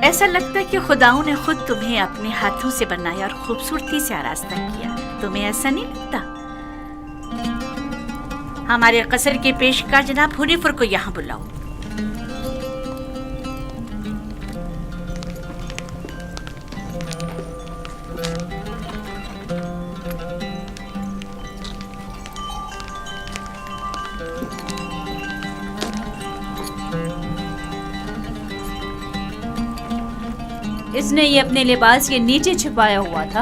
ऐसा लगता है कि खुदाओं ने खुद तुम्हें अपने हाथों से बनाया और खूबसूरती से आरास्ता किया। तुम्हें ऐसा नहीं लगता? हमारे कसर के पेशकार जनाब हुनीफर को यहाँ बुलाओ। इसने ये अपने लिबास के नीचे छुपाया हुआ था।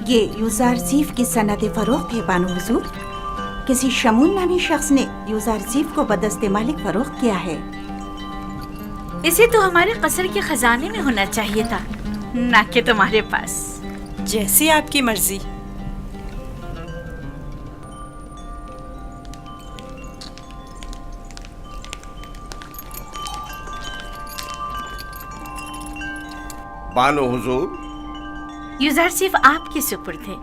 ये यूज़ारज़ीफ की सनद फ़रोख्त है बानो हुज़ूर। किसी शमून नामी शख्स ने यूज़ारज़ीफ को बदस्ते मालिक फ़रोख्त किया है। इसे तो हमारे कसर के खजाने में होना चाहिए था, ना कि तुम्हारे पास। जैसी आपकी मर्जी। बानो हुजूर, यूज़ारज़ीफ आपके सुपुर्द है।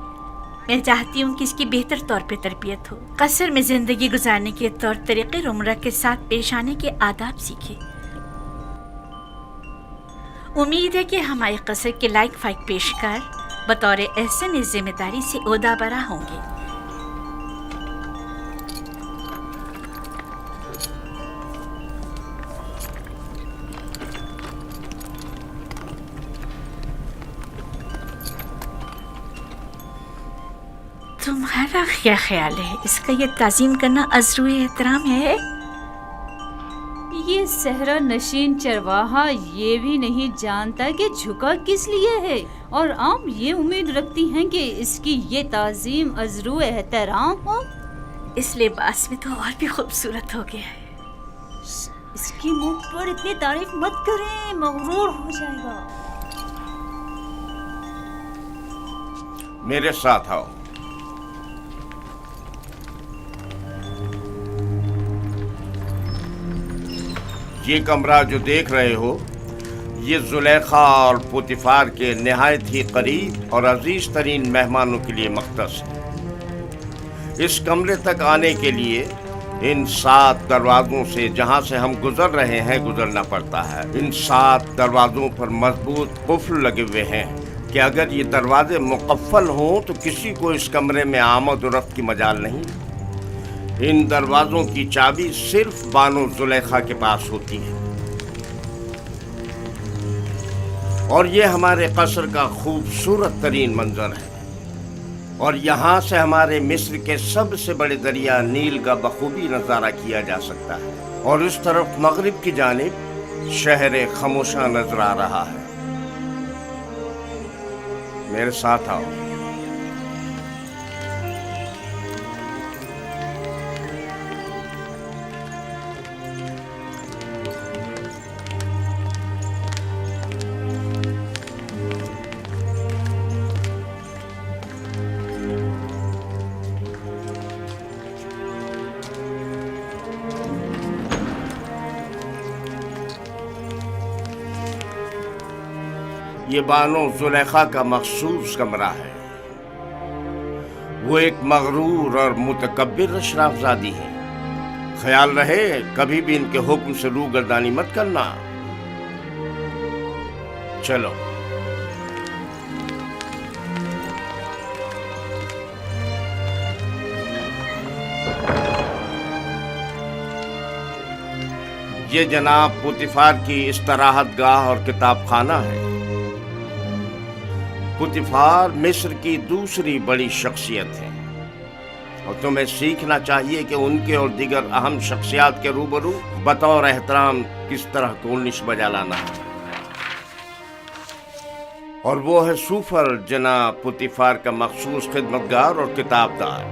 मैं चाहती हूँ कि इसकी बेहतर तौर पे तरबियत हो, कसर में जिंदगी गुजारने के तौर तरीके उम्र के साथ पेश आने के आदाब सीखे। उम्मीद है कि हमारे कसर के लायक फाइक पेशकार बतौर एहसन इस जिम्मेदारी से ओहदा बरा होंगे। तुम्हारा क्या ख्याल है? इसका ये ताज़ीम करना अज़्रुए एहतराम है? ये सहरा नशीन चरवाहा ये भी नहीं जानता कि झुका किस लिए है, और आम ये उम्मीद रखती हैं कि इसकी ये ताज़ीम अज़्रुए एहतराम हो। इस लिबास में तो और भी खूबसूरत हो गया है। इसकी मुंह पर इतनी तारीफ मत करें, मगरूर हो जाएगा। मेरे साथ आओ। ये कमरा जो देख रहे हो, ये जुलेखा और पुतिफार के निहायत ही करीब और अजीज तरीन मेहमानों के लिए मख्तस है। इस कमरे तक आने के लिए इन 7 दरवाज़ों से जहाँ से हम गुजर रहे हैं गुजरना पड़ता है। इन 7 दरवाज़ों पर मजबूत कुफ्ल लगे हुए हैं कि अगर ये दरवाजे मुकफ्फल हों तो किसी को इस कमरे में आमद और रफ्त की मजाल नहीं। इन दरवाज़ों की चाबी सिर्फ बानो जुलेखा के पास होती है। और ये हमारे कसर का खूबसूरत तरीन मंजर है, और यहाँ से हमारे मिस्र के सबसे बड़े दरिया नील का बखूबी नज़ारा किया जा सकता है। और इस तरफ मगरिब की जानिब शहर खामोशा नजर आ रहा है। मेरे साथ आओ। ये बानो जुलेखा का मखसूस कमरा है। वो एक मगरूर और मुतकब्बिर अशराफजादी है। ख्याल रहे कभी भी इनके हुक्म से रूगर्दानी मत करना। चलो। ये जनाब पुतिफार की इस्तराहत गाह और किताब खाना है। पुतिफार मिस्र की दूसरी बड़ी शख्सियत है, और तुम्हें सीखना चाहिए कि उनके और दीगर अहम शख्सियात के रूबरू बतौर एहतराम किस तरह कोर्निश बजा लाना है। और वो है सूफर जनाब पुतिफार का मखसूस खिदमतगार और किताबदार।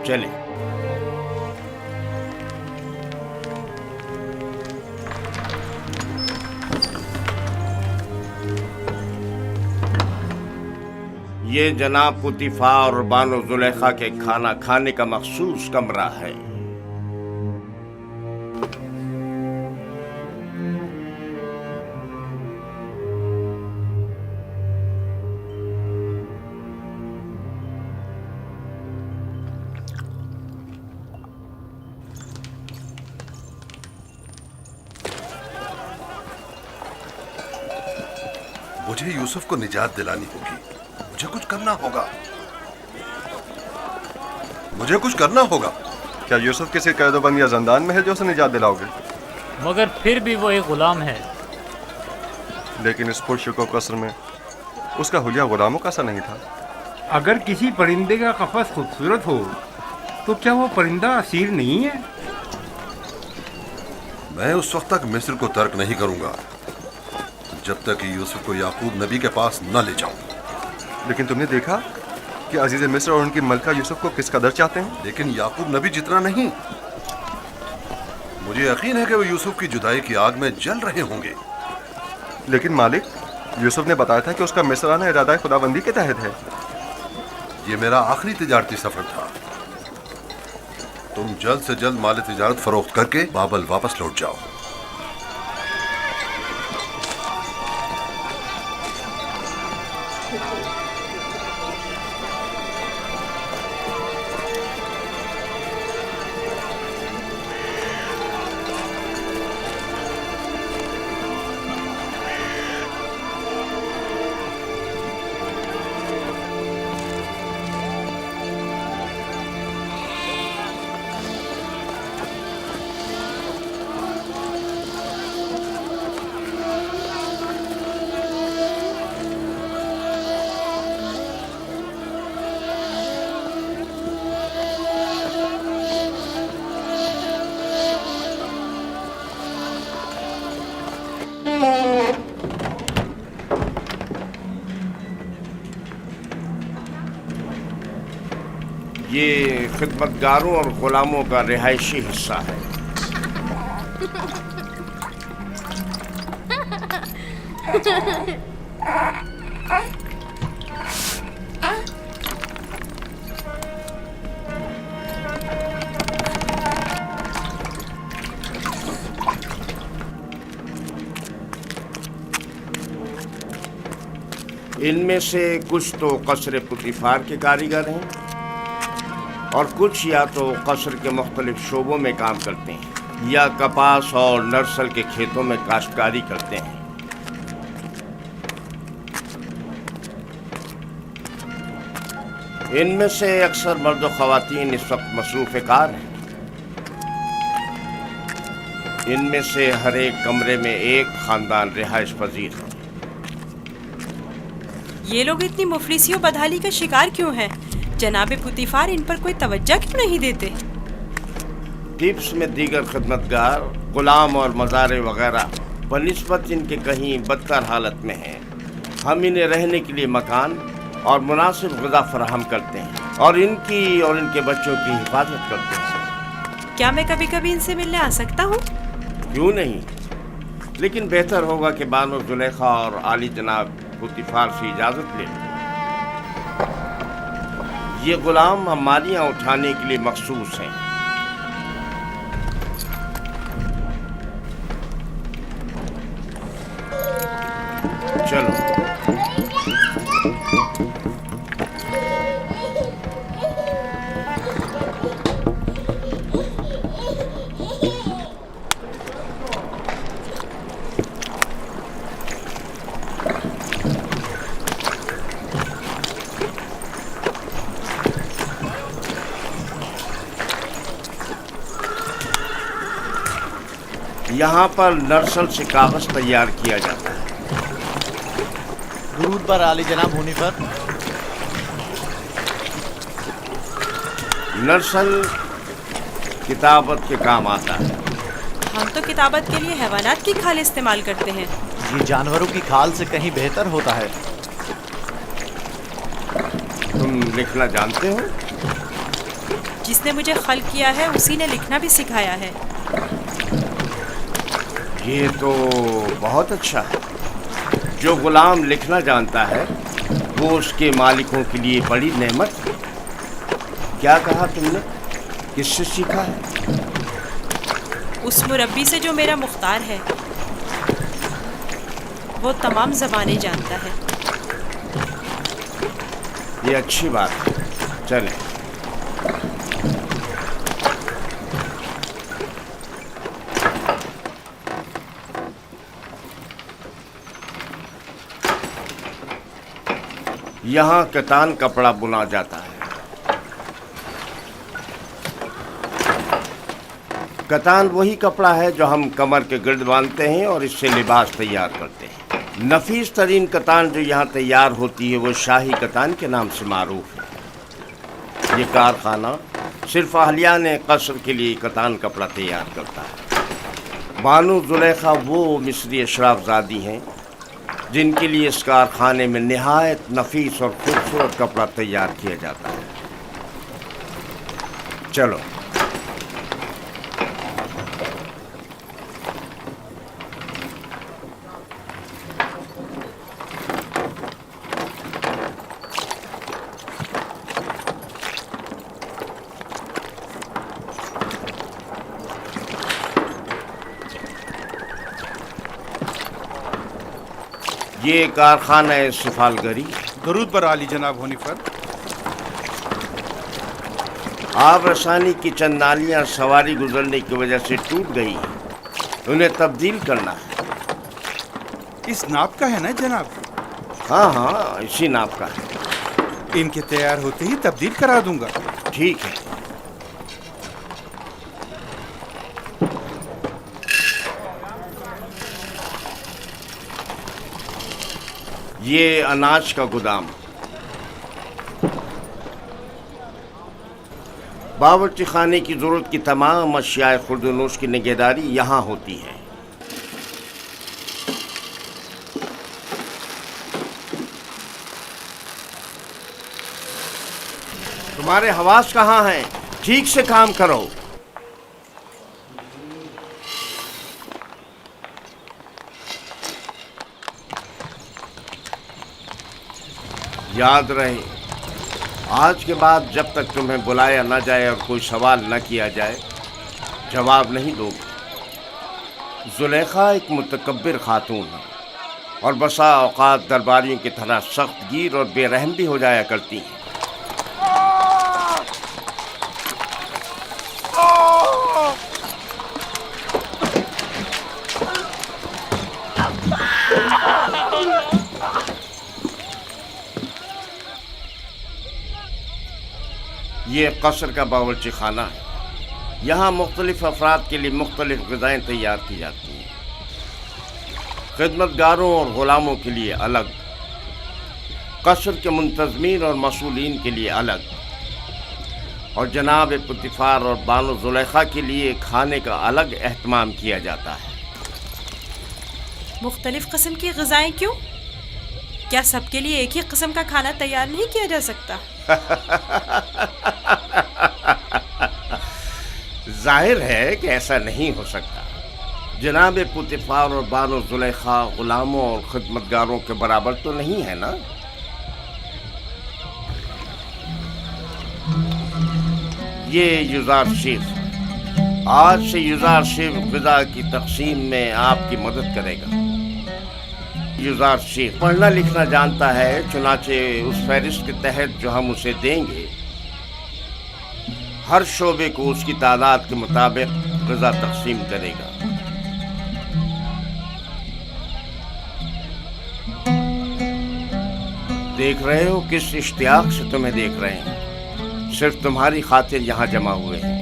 चले। ये जनाब पुतिफार और बानो जुलेखा के खाना खाने का मखसूस कमरा है। मुझे यूसुफ को निजात दिलानी होगी। मुझे कुछ करना होगा। मुझे कुछ करना होगा। क्या यूसुफ किसी कैदोबंद या जंदान में है जो उसे निजात दिलाओगे? मगर फिर भी वो एक गुलाम है। लेकिन इस पुरशुको कसर में उसका हुलिया गुलामों का सा नहीं था। अगर किसी परिंदे का कफस खूबसूरत हो तो क्या वो परिंदा असीर नहीं है? मैं उस वक्त तक मिस्र को तर्क नहीं करूंगा जब तक कि यूसुफ को याकूब नबी के पास न ले जाऊं। लेकिन तुमने देखा कि अजीज मिस्र और उनकी मलका यूसुफ को किस कदर चाहते हैं। लेकिन याकूब नबी जितना नहीं। मुझे यकीन है कि वो यूसुफ की जुदाई की आग में जल रहे होंगे। लेकिन मालिक, यूसुफ ने बताया था कि उसका मिस्र आना इरादा खुदाबंदी के तहत है। ये मेरा आखिरी तिजारती सफर था। तुम जल्द से जल्द माल तिजारत फरोख्त करके बाबल वापस लौट जाओ। ये खिदमतगारों और गुलामों का रिहायशी हिस्सा है। इनमें से कुछ तो कसर पुतिफार के कारीगर हैं और कुछ या तो कसर के मुख्तलिफ शोबों में काम करते हैं या कपास और नरसल के खेतों में काश्तकारी करते हैं। इनमें से अक्सर मर्द व ख़वातीन इस वक्त मसरूफ़ कार हैं। इनमें से हर एक कमरे में एक ख़ानदान रिहाइश पजीर है। ये लोग इतनी मुफलिसी और बदहाली का शिकार क्यों हैं? जनाबे पुतिफार इन पर कोई तवज्जो क्यों नहीं देते? टिप्स में दीगर खिदमतगार, गुलाम और मज़ारे वगैरह बनिस्बत इनके कहीं बदतर हालत में हैं। हम इन्हें रहने के लिए मकान और मुनासिब ग़िज़ा फराहम करते हैं और इनकी और इनके बच्चों की हिफाजत करते हैं। क्या मैं कभी कभी इनसे मिलने आ सकता हूँ? क्यों नहीं, लेकिन बेहतर होगा कि बानो जुलेखा और आली जनाब पुतिफार से इजाज़त ले लें। ये गुलाम हमारियाँ उठाने के लिए मखसूस हैं। चलो। यहाँ पर नरसल से कागज तैयार किया जाता है। दुरूद पर आली जनाब होने पर। नरसल किताबत के काम आता है। हम तो किताबत के लिए हैवानात की खाल इस्तेमाल करते हैं। ये जानवरों की खाल से कहीं बेहतर होता है। तुम लिखना जानते हो? जिसने मुझे खल किया है उसी ने लिखना भी सिखाया है। ये तो बहुत अच्छा है। जो गुलाम लिखना जानता है वो उसके मालिकों के लिए बड़ी नेमत है। क्या कहा तुमने? किससे सीखा है? उस मुरब्बी से जो मेरा मुख्तार है। वो तमाम ज़बानें जानता है। ये अच्छी बात है। चलें। यहाँ कतान कपड़ा बुना जाता है। कतान वही कपड़ा है जो हम कमर के गिर्द बांधते हैं और इससे लिबास तैयार करते हैं। नफीस तरीन कतान जो यहाँ तैयार होती है वो शाही कतान के नाम से मारूफ है। ये कारखाना सिर्फ अहलियान कसर के लिए कतान कपड़ा तैयार करता है। बानो जुलेखा वो मिस्री अशराफजादी हैं जिनके लिए इस कारखाने में निहायत नफीस और खूबसूरत कपड़ा तैयार किया जाता है। चलो ये कारखाना है सिफालगरी। दरूद बर आली जनाब हुनीफर। आब रसानी की चंद नालियाँ सवारी गुजरने की वजह से टूट गई हैं, उन्हें तब्दील करना है। इस नाप का है ना जनाब? हाँ हाँ, इसी नाप का है। इनके तैयार होते ही तब्दील करा दूंगा। ठीक है। ये अनाज का गोदाम। बावर्ची खाने की जरूरत की तमाम अशियाए खुर्दनोश की निगहदारी यहाँ होती है। तुम्हारे हवास कहाँ हैं? ठीक से काम करो। याद रहे, आज के बाद जब तक तुम्हें बुलाया न जाए और कोई सवाल न किया जाए, जवाब नहीं दोगे। जुलेखा एक मुतकब्बिर खातून है और बसा औकात दरबारियों की तरह सख्त गिर और बेरहम भी हो जाया करती हैं। ये कसर का बावर्ची खाना है। यहाँ मुख्तलिफ अफराद के लिए मुख्तलिफ ग़िज़ाएँ तैयार की जाती हैं। खिदमतगारों और ग़ुलामों के लिए अलग, कसर के मुंतज़मीन और मसूलीन के लिए अलग, और जनाब पुतिफ़ार और बानो ज़ुलेखा के लिए खाने का अलग एहतमाम किया जाता है। मुख्तलिफ किस्म की ग़िज़ाएँ क्यों? क्या सबके लिए एक ही किस्म का खाना तैयार नहीं किया जा सकता? जाहिर है कि ऐसा नहीं हो सकता। जनाब पुतिफ़ार और बानो ज़ुलेखा ग़ुलामों और खिदमतगारों के बराबर तो नहीं है ना? ये युज़ार शेख, आज से युज़ार शेख ग़िज़ा की तक़सीम में आपकी मदद करेगा। युज़ार शेख पढ़ना लिखना जानता है, चुनाचे उस फहरिस्त के तहत जो हम उसे देंगे, हर शोबे को उसकी तादाद के मुताबिक ग़िज़ा तक़सीम करेगा। देख रहे हो किस इश्तियाक से तुम्हें देख रहे हैं। सिर्फ तुम्हारी खातिर यहाँ जमा हुए हैं।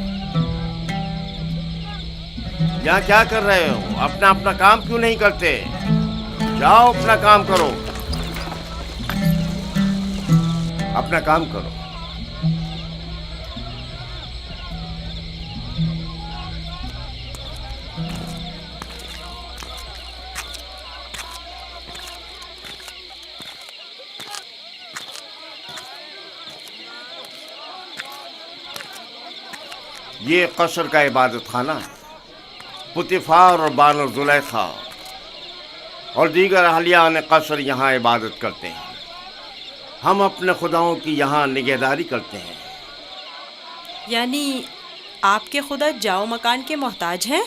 यहाँ क्या कर रहे हो? अपना अपना काम क्यों नहीं करते? जाओ अपना काम करो, अपना काम करो। ये कसर का इबादत खाना है। पुतिफ़ार और बानो ज़ुलेखा और दीगर अहलियान कसर यहाँ इबादत करते हैं। हम अपने खुदाओं की यहाँ निगहदारी करते हैं। यानी आपके खुदा जाओ मकान के मोहताज हैं?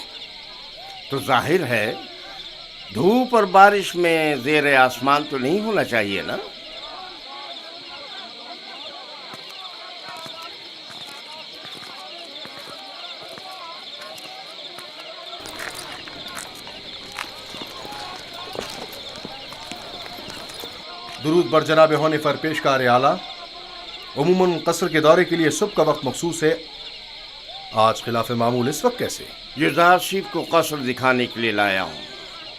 तो जाहिर है धूप और बारिश में ज़ेर आसमान तो नहीं होना चाहिए ना? दुरूद बर जनाब होने पर पेशकार आला। उमूमन कसर के दौरे के लिए सुबह का वक्त मखसूस है, आज खिलाफ मामूल इस वक्त कैसे? युजारशिफ को कसर दिखाने के लिए लाया हूँ।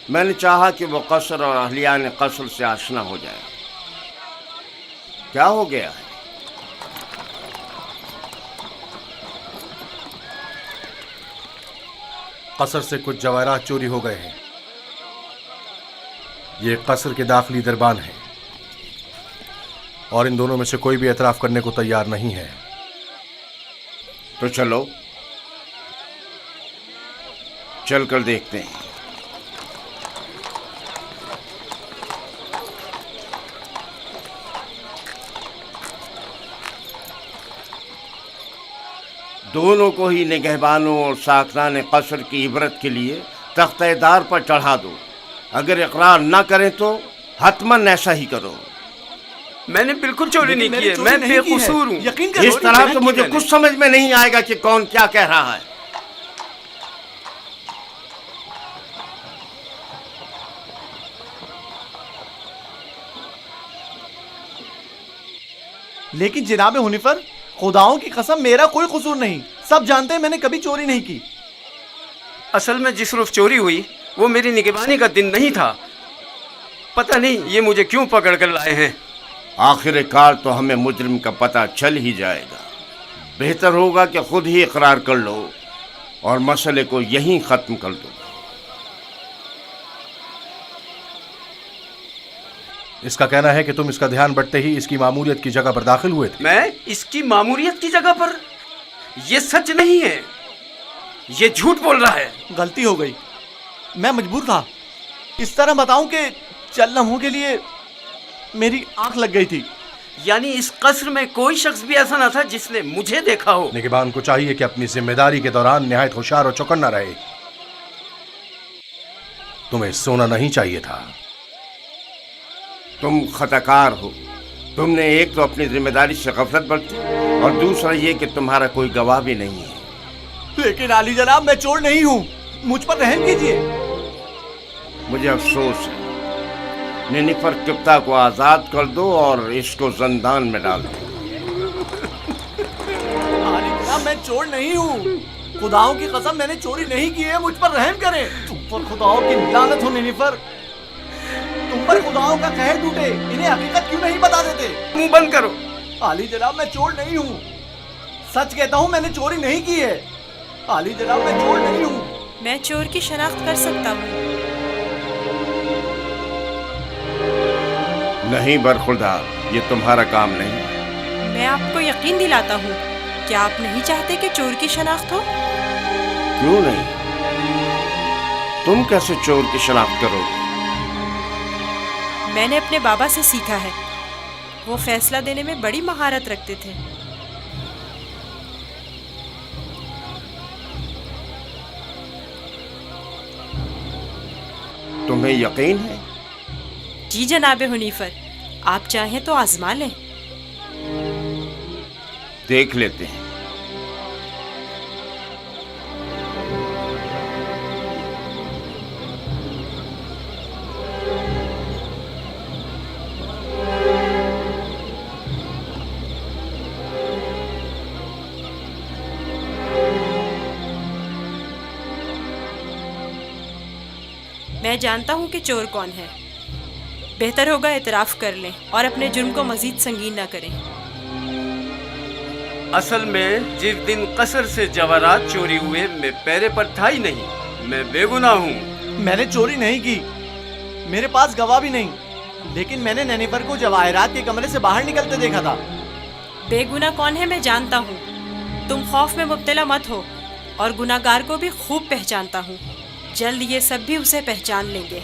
मैंने चाहा कि वो कसर और अहलियान कसर से आशना हो जाए। क्या हो गया है? कसर से कुछ जवाहरात चोरी हो गए हैं। ये कसर के दाखिली दरबान है और इन दोनों में से कोई भी एतराफ करने को तैयार नहीं है। तो चलो चल कर देखते हैं। दोनों को ही निगहबानों और साकरान कसर की इबरत के लिए तख्तेदार पर चढ़ा दो। अगर इकरार न करें तो हतमन ऐसा ही करो। मैंने बिल्कुल चोरी नहीं की है, मैं बेकसूर हूँ। यकीन करो, इस तरह तो मुझे कुछ समझ में नहीं आएगा कि कौन क्या कह रहा है। लेकिन जनाब हुनीफर, खुदाओं की कसम मेरा कोई कसूर नहीं। सब जानते हैं मैंने कभी चोरी नहीं की। असल में जिस रोज चोरी हुई वो मेरी निगरानी का दिन नहीं था। पता नहीं ये मुझे क्यों पकड़ कर लाए हैं। आखिरकार तो हमें मुजरिम का पता चल ही जाएगा। बेहतर होगा कि खुद ही इकरार कर लो और मसले को यहीं ख़त्म कर दो। इसका कहना है कि तुम इसका ध्यान बटते ही इसकी मामूलियत की जगह पर दाखिल हुए थे। मैं इसकी मामूलियत की जगह पर? ये सच नहीं है, ये झूठ बोल रहा है। गलती हो गई, मैं मजबूर था। इस तरह बताऊं कि चंद लम्हों के लिए मेरी आंख लग गई थी। यानी इस कसर में कोई शख्स भी ऐसा न था जिसने मुझे देखा हो। निगहबान को चाहिए कि अपनी जिम्मेदारी के दौरान निहायत होशियार और चौकन्ना रहे। तुम्हें सोना नहीं चाहिए था। तुम खताकार हो। तुमने एक तो अपनी जिम्मेदारी से गफलत बरती और दूसरा ये कि तुम्हारा कोई गवाह भी नहीं है। लेकिन आली जनाब, मैं चोर नहीं हूँ, मुझ पर रहम कीजिए। मुझे अफसोस है। निनिफर किप्ता को आजाद कर दो और इसको जंदान में डाल दो। आली जनाब, मैं चोर नहीं हूँ। खुदाओं की कसम मैंने चोरी नहीं की है, मुझ पर रहम करें। तुम पर खुदाओं की लानत हो निनिफर। तुम पर खुदाओं का कहर टूटे, इन्हें हकीकत क्यों नहीं बता देते? मुंह बंद करो। आली जनाब, मैं चोर नहीं हूँ। सच कहता हूँ, मैंने चोरी नहीं की है। आली जनाब, मैं चोर नहीं हूँ। मैं चोर की शनाख्त कर सकता हूँ। नहीं बरखुरदार, ये तुम्हारा काम नहीं। मैं आपको यकीन दिलाता हूँ। क्या आप नहीं चाहते कि चोर की शनाख्त हो? क्यों नहीं? तुम कैसे चोर की शनाख्त करोगे? मैंने अपने बाबा से सीखा है। वो फैसला देने में बड़ी महारत रखते थे। तुम्हें यकीन है? जी जनाब हुनीफर, आप चाहें तो आजमा लें। देख लेते हैं। मैं जानता हूँ कि चोर कौन है। बेहतर होगा एतराफ़ कर लें और अपने जुर्म को मजीद संगीन न करें। असल में जिस दिन कसर से जवाहरात चोरी हुए मैं पैरे पर था ही नहीं। मैं बेगुनाह हूँ। मैंने चोरी नहीं की, मेरे पास गवाह भी नहीं। लेकिन मैंने नैनीफर को जवाहरात के कमरे से बाहर निकलते देखा था। बेगुनाह कौन है मैं जानता हूँ। तुम खौफ में मुब्तला मत हो और गुनाहगार को भी खूब पहचानता हूँ। जल्द ये सब भी उसे पहचान लेंगे।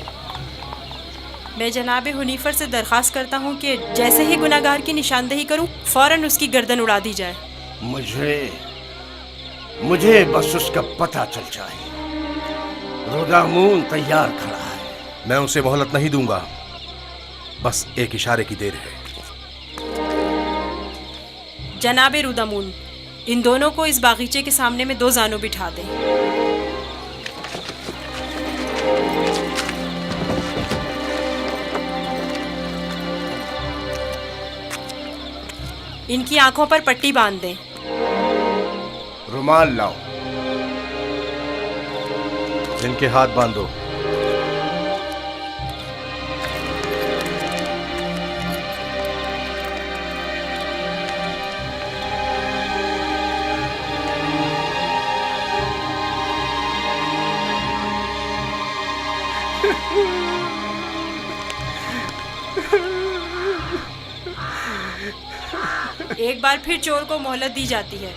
मैं जनाब हुनीफर से दरख्वास्त करता हूँ कि जैसे ही गुनाहगार की निशानदेही करूँ फौरन उसकी गर्दन उड़ा दी जाए। मुझे बस उसका पता चल जाए। रुदामून तैयार खड़ा है। मैं उसे मोहलत नहीं दूंगा, बस एक इशारे की देर है। जनाब रुदामून, इन दोनों को इस बागीचे के सामने में 2 जानों बिठा दें। इनकी आंखों पर पट्टी बांध दें। रुमाल लाओ। इनके हाथ बांधो। एक बार फिर चोर को मोहलत दी जाती है।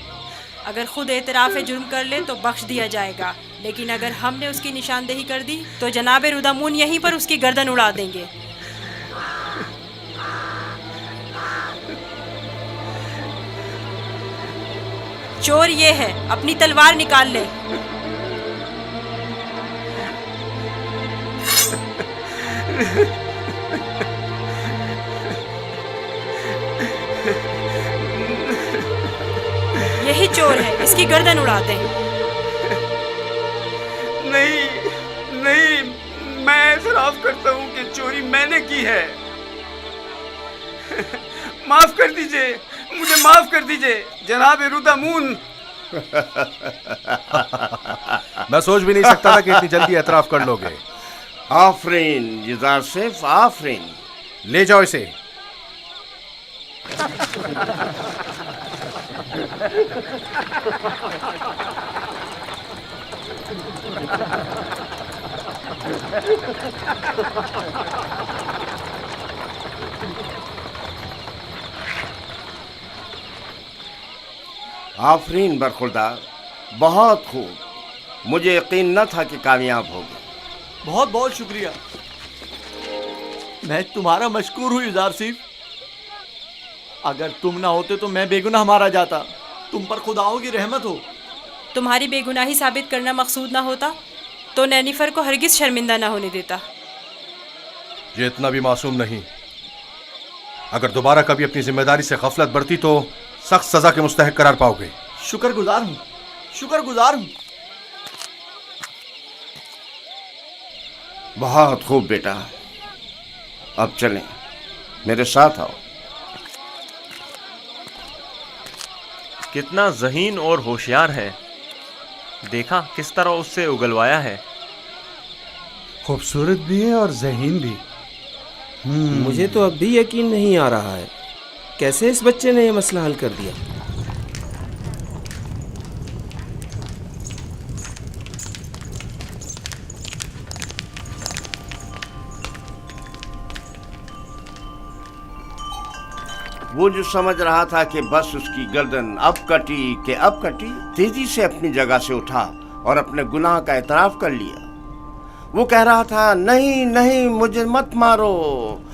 अगर खुद एतराफ़ जुर्म कर ले तो बख्श दिया जाएगा, लेकिन अगर हमने उसकी निशानदेही कर दी तो जनाब रुदामून यहीं पर उसकी गर्दन उड़ा देंगे। चोर ये है, अपनी तलवार निकाल ले। यही चोर है, इसकी गर्दन उड़ा दें। नहीं नहीं, मैं एतराफ़ करता हूँ कि चोरी मैंने की है। माफ कर दीजिए, मुझे माफ कर दीजिए जनाब रुदामून। मैं सोच भी नहीं सकता था कि इतनी जल्दी एतराफ़ कर लोगे। आफरीन युज़ार सेफ, आफरीन। ले जाओ इसे। आफरीन बरखुरदार, बहुत खूब। मुझे यकीन न था कि कामयाब होगे। बहुत बहुत शुक्रिया। मैं तुम्हारा मशकूर हूँ युज़ार सिफ। अगर तुम ना होते तो मैं बेगुनाह मारा जाता। तुम पर खुदाओं की रहमत हो। तुम्हारी बेगुनाही साबित करना मकसूद ना होता तो नैनीफर को हरगिज शर्मिंदा ना होने देता। ये इतना भी मासूम नहीं। अगर दोबारा कभी अपनी जिम्मेदारी से गफलत बरती तो सख्त सजा के मुस्तहक करार पाओगे। शुक्रगुजार हूँ, शुक्रगुजार हूँ। बहुत खूब बेटा, अब चलें, मेरे साथ आओ। कितना ज़हीन और होशियार है। देखा किस तरह उससे उगलवाया है। खूबसूरत भी है और ज़हीन भी। मुझे तो अब भी यकीन नहीं आ रहा है, कैसे इस बच्चे ने यह मसला हल कर दिया। वो जो समझ रहा था कि बस उसकी गर्दन अब कटी कि अब कटी, तेजी से अपनी जगह से उठा और अपने गुनाह का एतराफ कर लिया। वो कह रहा था, नहीं नहीं, मुझे मत मारो।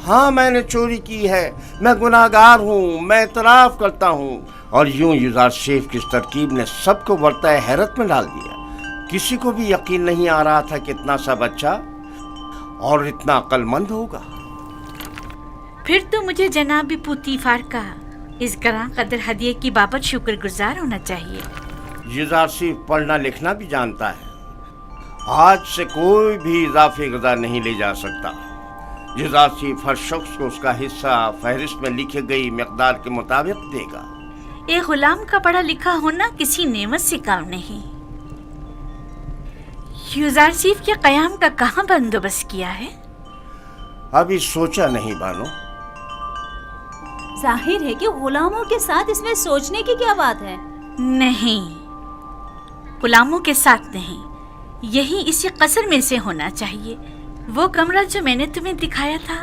हाँ, मैंने चोरी की है, मैं गुनाहगार हूँ, मैं एतराफ करता हूँ। और यूं युज़ार सेफ की इस तरकीब ने सबको बरताए हैरत में डाल दिया। किसी को भी यकीन नहीं आ रहा था कि इतना सा बच्चा और इतना अक्लमंद होगा। फिर तो मुझे जनाब पुतीफार का इस गरां कदर हदिये की बाबत शुक्रगुजार होना चाहिए। युज़ार सेफ पढ़ना लिखना भी जानता है। आज से कोई भी इजाफी गज़ा नहीं ले जा सकता। युज़ार सेफ हर शख्स को उसका हिस्सा फहरिस्त में लिखी गई मिक़दार के मुताबिक देगा। एक गुलाम का पढ़ा लिखा होना किसी नेमत से काम नहीं। युज़ार सेफ के क़याम का कहाँ बंदोबस्त किया है? अभी सोचा नहीं बानो। जाहिर है कि गुलामों के साथ इसमें सोचने की क्या बात है। नहीं, गुलामों के साथ नहीं, यही इसी कसर में से होना चाहिए। वो कमरा जो मैंने तुम्हें दिखाया था।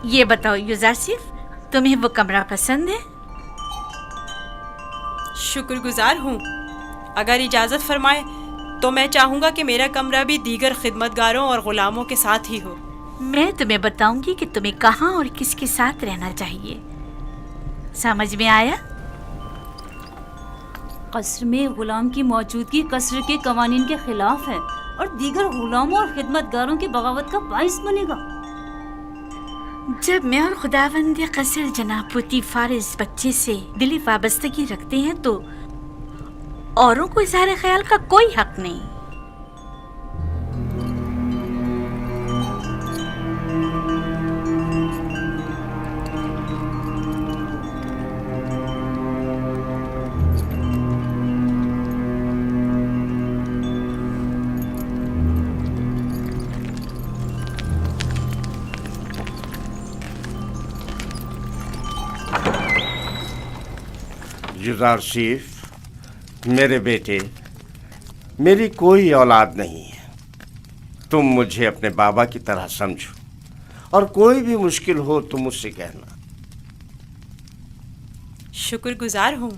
ये बताओ युज़ार सेफ, तुम्हें वो कमरा पसंद है? शुक्रगुजार हूँ। अगर इजाज़त फरमाए तो मैं चाहूँगा कि मेरा कमरा भी दीगर खिदमतगारों और गुलामों के साथ ही हो। मैं तुम्हें बताऊंगी कि तुम्हें कहाँ और किसके साथ रहना चाहिए। समझ में आया? कसर में गुलाम की मौजूदगी कसर के कवानीन के खिलाफ है और दीगर गुलामों और खिदमतगारों की बगावत का बाइस बनेगा। जब मैं और खुदावंद कसर जनाब पुतीफार इस बच्चे से दिली वाबस्तगी रखते हैं तो औरों को इज़हार ख्याल का कोई हक नहीं। जुजार सीफ, मेरे बेटे, मेरी कोई औलाद नहीं है। तुम मुझे अपने बाबा की तरह समझो और कोई भी मुश्किल हो तो मुझसे कहना। शुक्रगुजार हूँ।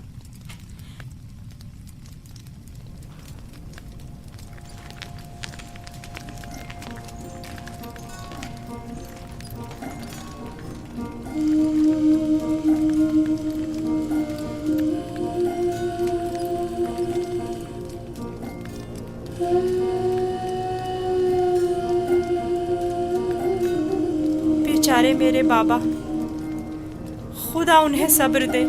बेचारे मेरे बाबा, खुदा उन्हें सब्र दे।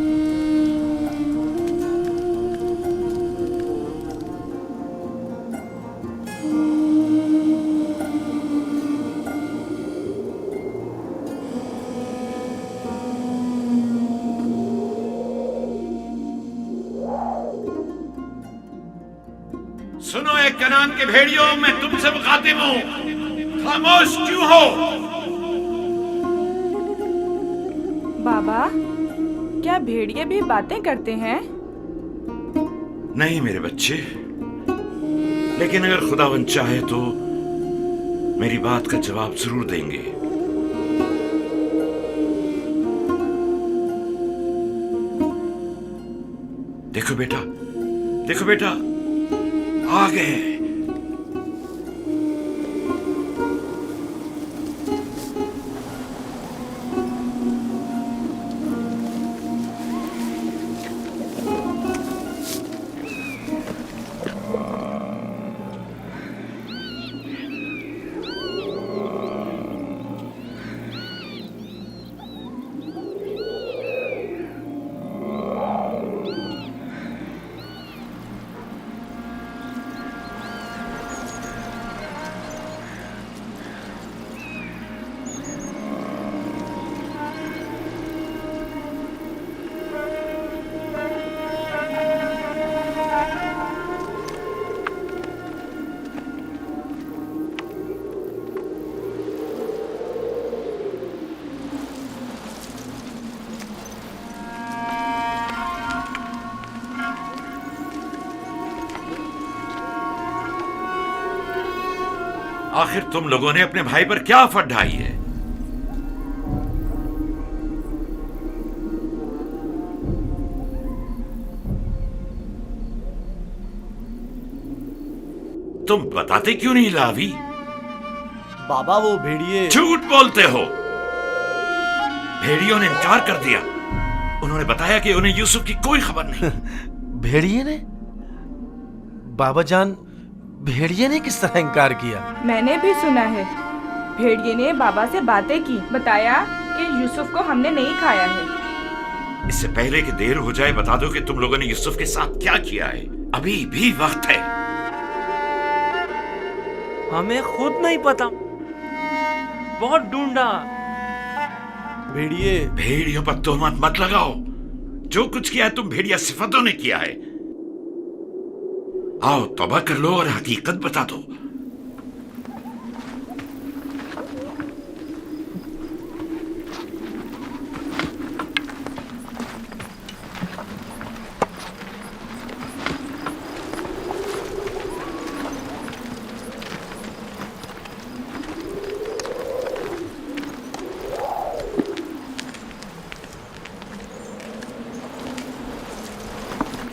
सुनो एक कनान के भेड़ियों, मैं तुमसे मुखातिब हूं, खामोश क्यों हो? बाबा, क्या भेड़िए भी बातें करते हैं? नहीं मेरे बच्चे, लेकिन अगर खुदावंद चाहे तो मेरी बात का जवाब जरूर देंगे। देखो बेटा, देखो बेटा, आ गए। आखिर तुम लोगों ने अपने भाई पर क्या आफत ढाई है? तुम बताते क्यों नहीं लावी? बाबा वो भेड़िए। झूठ बोलते हो। भेड़ियों ने इनकार कर दिया। उन्होंने बताया कि उन्हें यूसुफ की कोई खबर नहीं। भेड़िए ने? बाबा जान, भेड़िए ने किस तरह इनकार किया? मैंने भी सुना है। भेड़िए ने बाबा से बातें की, बताया कि यूसुफ को हमने नहीं खाया है। इससे पहले कि देर हो जाए बता दो कि तुम लोगों ने यूसुफ के साथ क्या किया है। अभी भी वक्त है। हमें खुद नहीं पता, बहुत ढूंढा। भेड़िए, भेड़ियों पर तोहमत मत लगाओ। जो कुछ किया है तुम भेड़िया सिफतों ने किया है। आओ तौबा कर लो और हकीकत बता दो।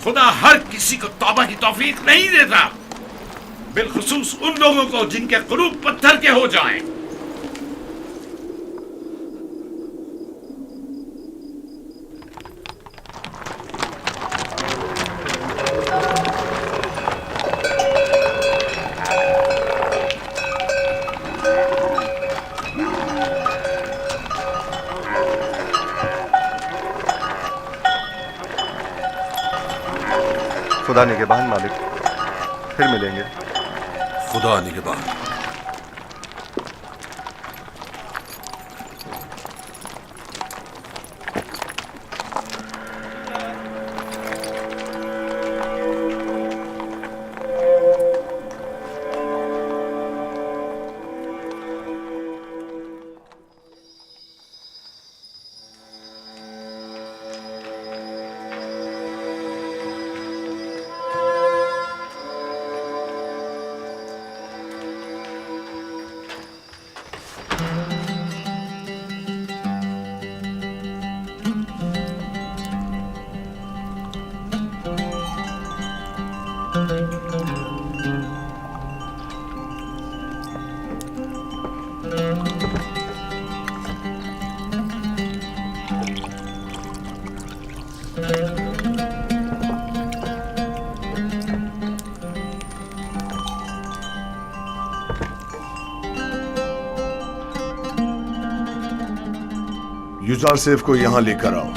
खुदा हर किसी को तौबा की तौफीक नहीं देता, बिलखुसूस उन लोगों को जिनके कुलूब पत्थर के हो जाएं। खुदा निगहबान मालिक, फिर मिलेंगे। खुदा निगहबान। युजारसेफ को यहाँ लेकर आओ।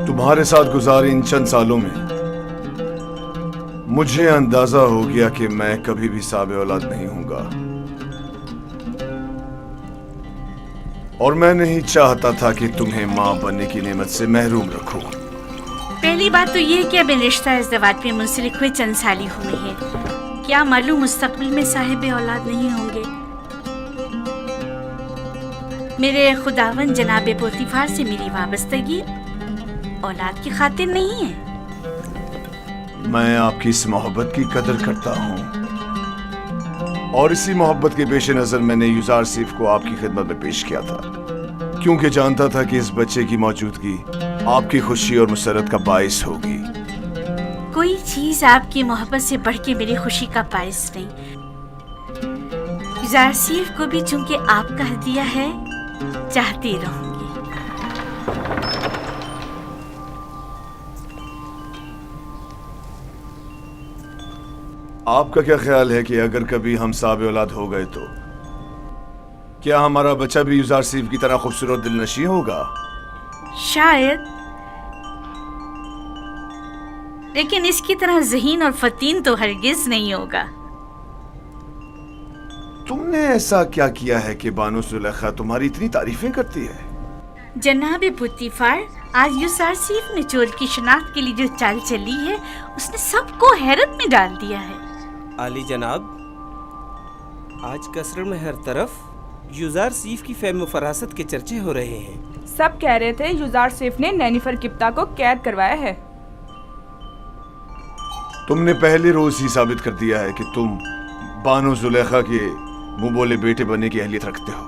तुम्हारे साथ गुजारे इन चंद सालों में मुझे अंदाजा हो गया कि मैं कभी भी साबे औलाद नहीं हूंगा, और मैं नहीं चाहता था कि तुम्हें मां बनने की नेमत से महरूम रखूं। पहली बात तो ये है कि अब रिश्ता इज़्दिवाज में मुंसलिक हुए चंद साल ही हुए हैं, क्या मालूम मुस्तकबिल में साहिब औलाद नहीं होंगे। मेरे खुदावन जनाब पोतीफार से मेरी वाबस्तगी औलाद की खातिर नहीं है। मैं आपकी इस मोहब्बत की कदर करता हूँ, और इसी मोहब्बत के पेश नजर मैंने युजारसेफ को आपकी खिदमत में पेश किया था, क्योंकि जानता था कि इस बच्चे की मौजूदगी आपकी खुशी और मुसरत का बाइस होगी। कोई चीज आपकी मोहब्बत से बढ़ के मेरी खुशी का बाइस नहीं। युजारसेफ को भी चूंकि आपका हदिया है, चाहती रहूंगी। आपका क्या ख्याल है कि अगर कभी हम साबे औलाद हो गए तो क्या हमारा बच्चा भी युजारसेफ की तरह खूबसूरत दिलनशी होगा? शायद, लेकिन इसकी तरह ज़हीन और फतीन तो हरगिज नहीं होगा। तुमने ऐसा क्या किया है कि बानो जुलेखा तुम्हारी इतनी तारीफें करती है? जनाब पुतीफार, आज युजारसेफ ने चोर की शनाख्त के लिए जो चाल चली है, उसने सबको हैरत में डाल दिया है। आली जनाब, आज कसर में हर तरफ युजारसेफ की फेम व फरासत के चर्चे हो रहे हैं। सब कह रहे थे युजारसेफ ने नैनिफर किप्ता को कैद करवाया है। तुमने पहले रोज ही साबित कर दिया है कि तुम बानो जुलेखा के मुंह बोले बेटे बनने की अहलियत रखते हो।